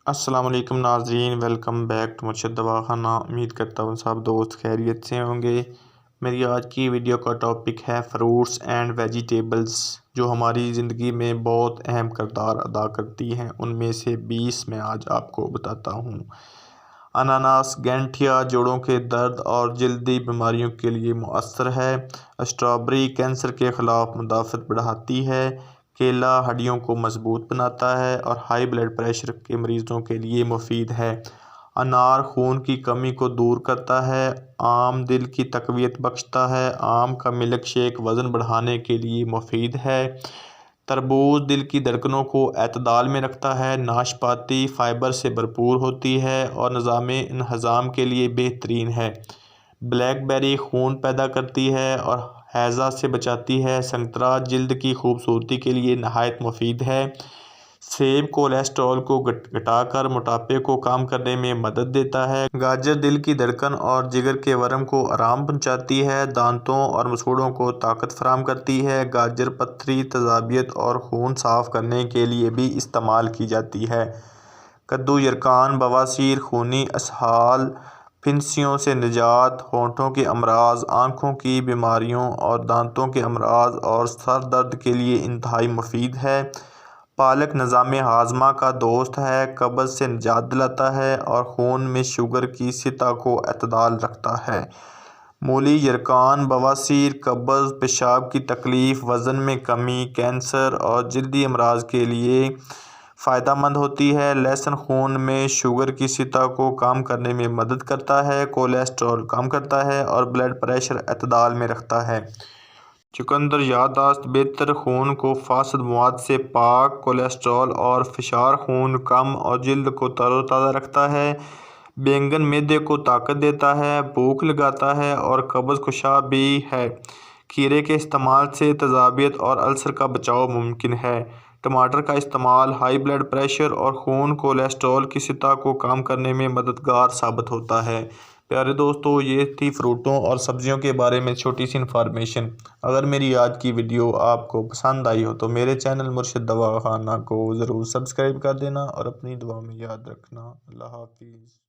السلام علیکم ناظرین، ویلکم بیک ٹو مرشد دواخانہ۔ امید کرتا ہوں سب دوست خیریت سے ہوں گے۔ میری آج کی ویڈیو کا ٹاپک ہے فروٹس اینڈ ویجیٹیبلز، جو ہماری زندگی میں بہت اہم کردار ادا کرتی ہیں۔ ان میں سے 20 میں آج آپ کو بتاتا ہوں۔ اناناس گینٹھیا جوڑوں کے درد اور جلدی بیماریوں کے لیے مؤثر ہے۔ اسٹرابیری کینسر کے خلاف مدافعت بڑھاتی ہے۔ کیلا ہڈیوں کو مضبوط بناتا ہے اور ہائی بلڈ پریشر کے مریضوں کے لیے مفید ہے۔ انار خون کی کمی کو دور کرتا ہے۔ آم دل کی تقویت بخشتا ہے۔ آم کا ملک شیک وزن بڑھانے کے لیے مفید ہے۔ تربوز دل کی دھڑکنوں کو اعتدال میں رکھتا ہے۔ ناشپاتی فائبر سے بھرپور ہوتی ہے اور نظام انہضام کے لیے بہترین ہے۔ بلیک بیری خون پیدا کرتی ہے اور ہیضہ سے بچاتی ہے۔ سنترا جلد کی خوبصورتی کے لیے نہایت مفید ہے۔ سیب کولیسٹرول کو گھٹا کر موٹاپے کو کم کرنے میں مدد دیتا ہے۔ گاجر دل کی دھڑکن اور جگر کے ورم کو آرام پہنچاتی ہے۔ دانتوں اور مسوڑھوں کو طاقت فراہم کرتی ہے۔ گاجر پتھری، تیزابیت اور خون صاف کرنے کے لیے بھی استعمال کی جاتی ہے۔ کدو یرکان بواسیر، خونی اسہال، پھنسیوں سے نجات، ہونٹوں کے امراض، آنکھوں کی بیماریوں اور دانتوں کے امراض اور سر درد کے لیے انتہائی مفید ہے۔ پالک نظام ہاضمہ کا دوست ہے، قبض سے نجات دلاتا ہے اور خون میں شوگر کی سطح کو اعتدال رکھتا ہے۔ مولی یرکان بواسیر، قبض، پیشاب کی تکلیف، وزن میں کمی، کینسر اور جلدی امراض کے لیے فائدہ مند ہوتی ہے۔ لہسن خون میں شوگر کی سطح کو کم کرنے میں مدد کرتا ہے، کولیسٹرول کم کرتا ہے اور بلڈ پریشر اعتدال میں رکھتا ہے۔ چقندر یادداشت بہتر، خون کو فاسد مواد سے پاک، کولیسٹرول اور فشار خون کم اور جلد کو تر و تازہ رکھتا ہے۔ بینگن معدے کو طاقت دیتا ہے، بھوک لگاتا ہے اور قبض کشا بھی ہے۔ کھیرے کے استعمال سے تیزابیت اور السر کا بچاؤ ممکن ہے۔ ٹماٹر کا استعمال ہائی بلڈ پریشر اور خون کولیسٹرول کی سطح کو کم کرنے میں مددگار ثابت ہوتا ہے۔ پیارے دوستو، یہ تھی فروٹوں اور سبزیوں کے بارے میں چھوٹی سی انفارمیشن۔ اگر میری آج کی ویڈیو آپ کو پسند آئی ہو تو میرے چینل مرشد دواخانہ کو ضرور سبسکرائب کر دینا اور اپنی دعا میں یاد رکھنا۔ اللہ حافظ۔